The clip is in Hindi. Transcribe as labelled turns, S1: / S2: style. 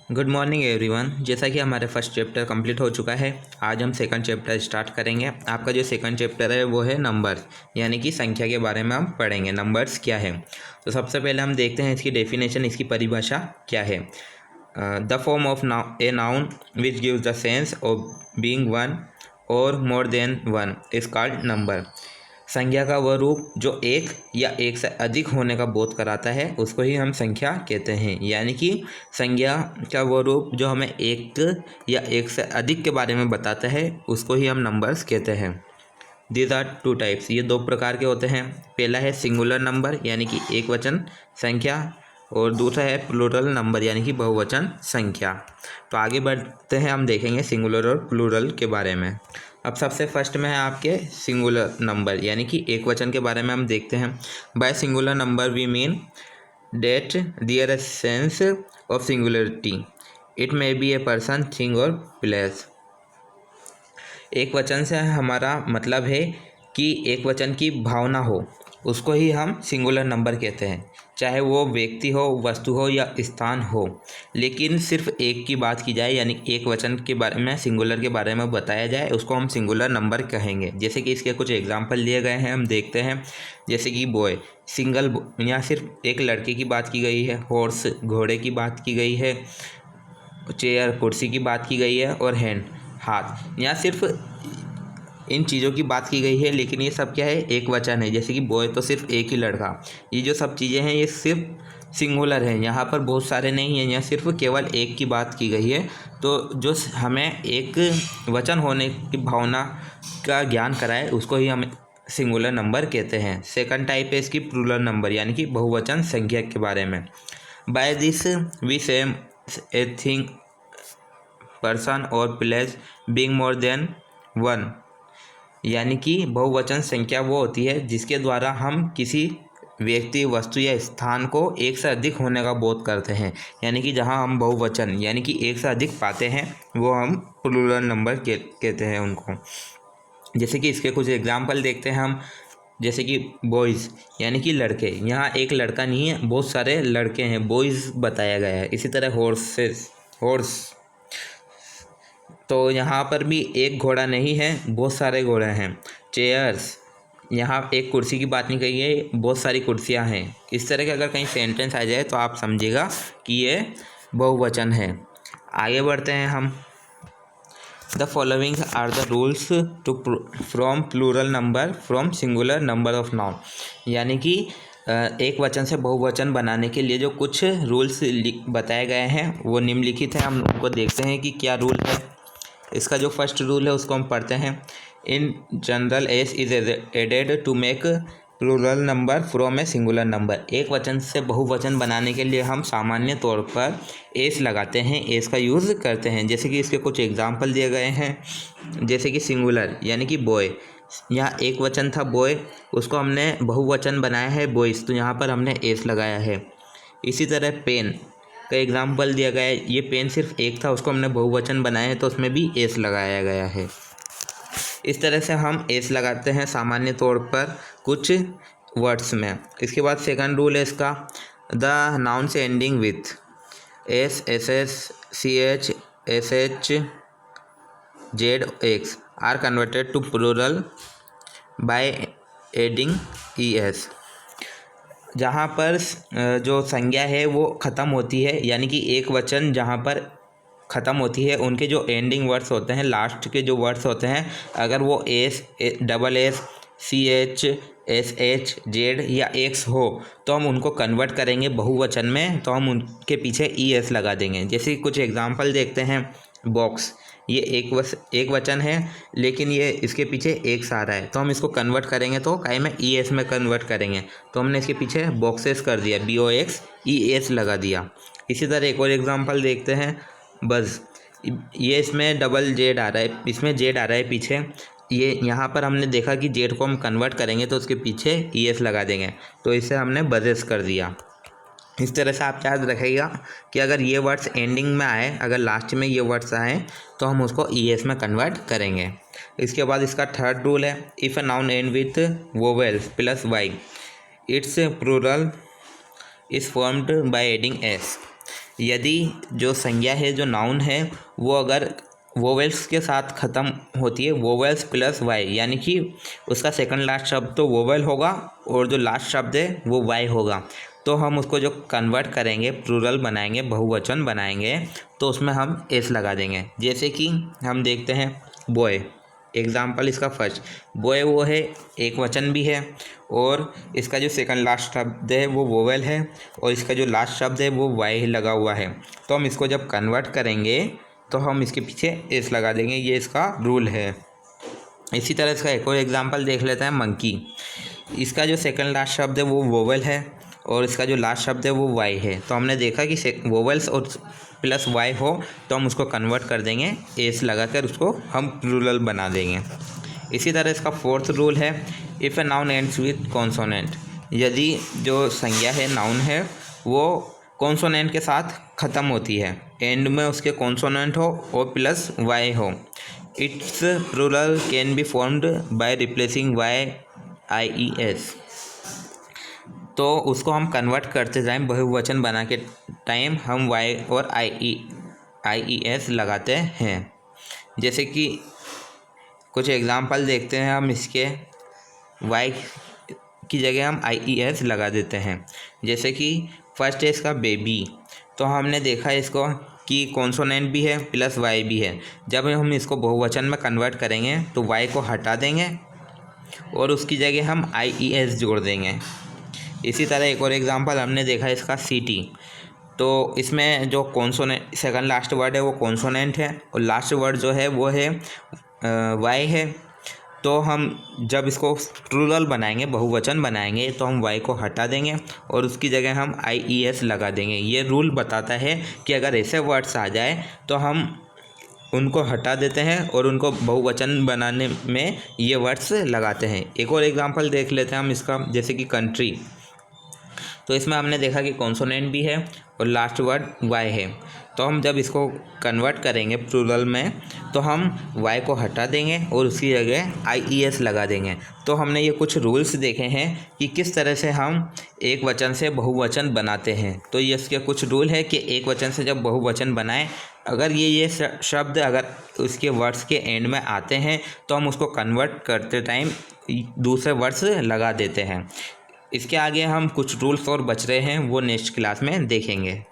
S1: Good morning everyone. जैसा कि हमारे फर्स्ट चैप्टर कंप्लीट हो चुका है, आज हम सेकंड चैप्टर स्टार्ट करेंगे। आपका जो सेकंड चैप्टर है वो है नंबर्स, यानी कि संख्या के बारे में हम पढ़ेंगे। नंबर्स क्या है, तो सबसे पहले हम देखते हैं इसकी डेफिनेशन, इसकी परिभाषा क्या है। The form of a noun which gives the sense of being one or more than one is called number. संख्या का वह रूप जो एक या एक से अधिक होने का बोध कराता है उसको ही हम संख्या कहते हैं। यानी कि संख्या का वह रूप जो हमें एक या एक से अधिक के बारे में बताता है उसको ही हम नंबर्स कहते हैं। दीज आर टू टाइप्स, ये दो प्रकार के होते हैं। पहला है सिंगुलर नंबर यानी कि एक वचन संख्या, और दूसरा है प्लूरल नंबर यानी कि बहुवचन संख्या। तो आगे बढ़ते हैं, हम देखेंगे सिंगुलर और प्लूरल के बारे में। अब सबसे फर्स्ट में है आपके सिंगुलर नंबर यानी कि एक वचन के बारे में हम देखते हैं। By singular number we mean that there a sense of singularity, it may be a person, thing और प्लेस। एक वचन से हमारा मतलब है कि एक वचन की भावना हो, उसको ही हम सिंगुलर नंबर कहते हैं। चाहे वो व्यक्ति हो, वस्तु हो या स्थान हो, लेकिन सिर्फ एक की बात की जाए यानी एक वचन के बारे में, सिंगुलर के बारे में बताया जाए, उसको हम सिंगुलर नंबर कहेंगे। जैसे कि इसके कुछ एग्जांपल लिए गए हैं, हम देखते हैं। जैसे कि बॉय, सिंगल, यहाँ सिर्फ एक लड़के की बात की गई है। हॉर्स, घोड़े की बात की गई है। चेयर, कुर्सी की बात की गई है। और हैंड, हाथ, यहाँ सिर्फ इन चीज़ों की बात की गई है, लेकिन ये सब क्या है, एक वचन है। जैसे कि बॉय तो सिर्फ एक ही लड़का, ये जो सब चीज़ें हैं ये सिर्फ सिंगुलर है, यहाँ पर बहुत सारे नहीं हैं, यहाँ सिर्फ केवल एक की बात की गई है। तो जो हमें एक वचन होने की भावना का ज्ञान कराए उसको ही हम सिंगुलर नंबर कहते हैं। सेकंड टाइप है इसकी प्लूरल नंबर यानी कि बहुवचन संख्या के बारे में। बाय दिस वी से ए थिंग, पर्सन और place being more than one, यानी कि बहुवचन संख्या वो होती है जिसके द्वारा हम किसी व्यक्ति, वस्तु या स्थान को एक से अधिक होने का बोध करते हैं। यानी कि जहां हम बहुवचन यानी कि एक से अधिक पाते हैं वो हम प्लूरल नंबर कहते हैं उनको। जैसे कि इसके कुछ एग्जाम्पल देखते हैं हम। जैसे कि बॉयज़ यानी कि लड़के, यहाँ एक लड़का नहीं है, बहुत सारे लड़के हैं, बॉयज़ बताया गया है। इसी तरह हॉर्स, तो यहाँ पर भी एक घोड़ा नहीं है, बहुत सारे घोड़े हैं। चेयर्स, यहाँ एक कुर्सी की बात नहीं कही है, बहुत सारी कुर्सियाँ हैं। इस तरह के अगर कहीं सेंटेंस आ जाए तो आप समझिएगा कि ये बहुवचन है। आगे बढ़ते हैं हम। The following are the rules to from plural number from singular number of noun, यानी कि एक वचन से बहुवचन बनाने के लिए जो कुछ रूल्स बताए गए हैं वो निम्नलिखित हैं। हम उनको देखते हैं कि क्या रूल है। इसका जो फर्स्ट रूल है उसको हम पढ़ते हैं। In general S is added to make plural number from a singular number. एक वचन से बहुवचन बनाने के लिए हम सामान्य तौर पर एस लगाते हैं, एस का यूज़ करते हैं। जैसे कि इसके कुछ एग्जांपल दिए गए हैं। जैसे कि सिंगुलर यानी कि बॉय, यहाँ एक वचन था बॉय, उसको हमने बहुवचन बनाया है बॉयज़, तो यहाँ पर हमने एस लगाया है। इसी तरह पेन का एग्जाम्पल दिया गया है, ये पेन सिर्फ एक था, उसको हमने बहुवचन बनाया है तो उसमें भी एस लगाया गया है। इस तरह से हम एस लगाते हैं सामान्य तौर पर कुछ वर्ड्स में। इसके बाद सेकंड रूल है इसका, द नाउन से ending with S, S S, C H, S H, Z, X are converted to plural by adding E S. जहाँ पर जो संज्ञा है वो ख़त्म होती है, यानी कि एक वचन जहाँ पर ख़त्म होती है, उनके जो एंडिंग वर्ड्स होते हैं, लास्ट के जो वर्ड्स होते हैं, अगर वो S, double S, C H, S H, Z या एक्स हो तो हम उनको कन्वर्ट करेंगे बहुवचन में, तो हम उनके पीछे ई एस लगा देंगे। जैसे कुछ एग्जांपल देखते हैं। बॉक्स, ये एक वचन है लेकिन ये इसके पीछे एक आ रहा है, तो हम इसको कन्वर्ट करेंगे तो काहे में ई एस में कन्वर्ट करेंगे, तो हमने इसके पीछे बॉक्सेस कर दिया, BOX लगा दिया। इसी तरह एक और एग्जांपल देखते हैं। बज़, ये इसमें डबल जेड आ रहा है, इसमें जेड आ रहा है पीछे, ये यहाँ पर हमने देखा कि जेड को हम कन्वर्ट करेंगे तो उसके पीछे ES लगा देंगे, तो इसे हमने बजेस कर दिया। इस तरह से आप याद रखिएगा कि अगर ये वर्ड्स एंडिंग में आए, अगर लास्ट में ये वर्ड्स आए तो हम उसको ES में कन्वर्ट करेंगे। इसके बाद इसका थर्ड रूल है, if a noun end with vowels plus Y, its plural is formed by adding S. यदि जो संज्ञा है, जो नाउन है, वो अगर वोवेल्स के साथ ख़त्म होती है, वोवेल्स प्लस वाई, यानी कि उसका सेकंड लास्ट शब्द तो वोवेल होगा और जो लास्ट शब्द है वो वाई होगा, तो हम उसको जो कन्वर्ट करेंगे, प्लूरल बनाएंगे, बहुवचन बनाएंगे, तो उसमें हम एस लगा देंगे। जैसे कि हम देखते हैं बॉय, एग्जाम्पल इसका फर्स्ट बॉय वो है, एक वचन भी है और इसका जो सेकंड लास्ट शब्द है वो वोवेल है और इसका जो लास्ट शब्द है वो वाई लगा हुआ है। तो हम इसको जब कन्वर्ट करेंगे तो हम इसके पीछे एस लगा देंगे, ये इसका रूल है। इसी तरह इसका एक और एग्जांपल देख लेते हैं, मंकी। इसका जो सेकंड लास्ट शब्द है वो वोवेल है और इसका जो लास्ट शब्द है वो वाई है। तो हमने देखा कि वोवेल्स और प्लस वाई हो तो हम उसको कन्वर्ट कर देंगे, एस लगाकर उसको हम प्लूरल बना देंगे। इसी तरह इसका फोर्थ रूल है, if a noun ends with consonant. यदि जो संज्ञा है, नाउन है, वो कॉन्सोनेंट के साथ ख़त्म होती है, एंड में उसके कॉन्सोनेंट हो और प्लस वाई हो, its plural can be formed by replacing Y IES। तो उसको हम कन्वर्ट करते जाएं, बहुवचन बना के टाइम हम वाई और IES लगाते हैं। जैसे कि कुछ एग्जांपल देखते हैं हम इसके, वाई की जगह हम IES लगा देते हैं। जैसे कि फर्स्ट है इसका बेबी, तो हमने देखा इसको कि कॉन्सोनेंट भी है प्लस वाई भी है। जब हम इसको बहुवचन में कन्वर्ट करेंगे तो वाई को हटा देंगे और उसकी जगह हम IES जोड़ देंगे। इसी तरह एक और एग्जांपल हमने देखा इसका सिटी, तो इसमें जो कॉन्सोनेंट सेकंड लास्ट वर्ड है वो कॉन्सोनेंट है और लास्ट वर्ड जो है वो है वाई है। तो हम जब इसको प्लूरल बनाएंगे, बहुवचन बनाएंगे, तो हम वाई को हटा देंगे और उसकी जगह हम IES लगा देंगे। ये रूल बताता है कि अगर ऐसे वर्ड्स आ जाए तो हम उनको हटा देते हैं और उनको बहुवचन बनाने में ये वर्ड्स लगाते हैं। एक और एग्जांपल देख लेते हैं हम इसका, जैसे कि कंट्री। तो इसमें हमने देखा कि कॉन्सोनेंट भी है और लास्ट वर्ड वाई है। तो हम जब इसको कन्वर्ट करेंगे प्लूरल में तो हम वाई को हटा देंगे और उसकी जगह IES लगा देंगे। तो हमने ये कुछ रूल्स देखे हैं कि किस तरह से हम एक वचन से बहुवचन बनाते हैं। तो ये इसके कुछ रूल है कि एक वचन से जब बहुवचन बनाएं, अगर ये शब्द अगर उसके वर्ड्स के एंड में आते हैं तो हम उसको कन्वर्ट करते टाइम दूसरे वर्ड्स लगा देते हैं। इसके आगे हम कुछ रूल्स और बच रहे हैं, वो नेक्स्ट क्लास में देखेंगे।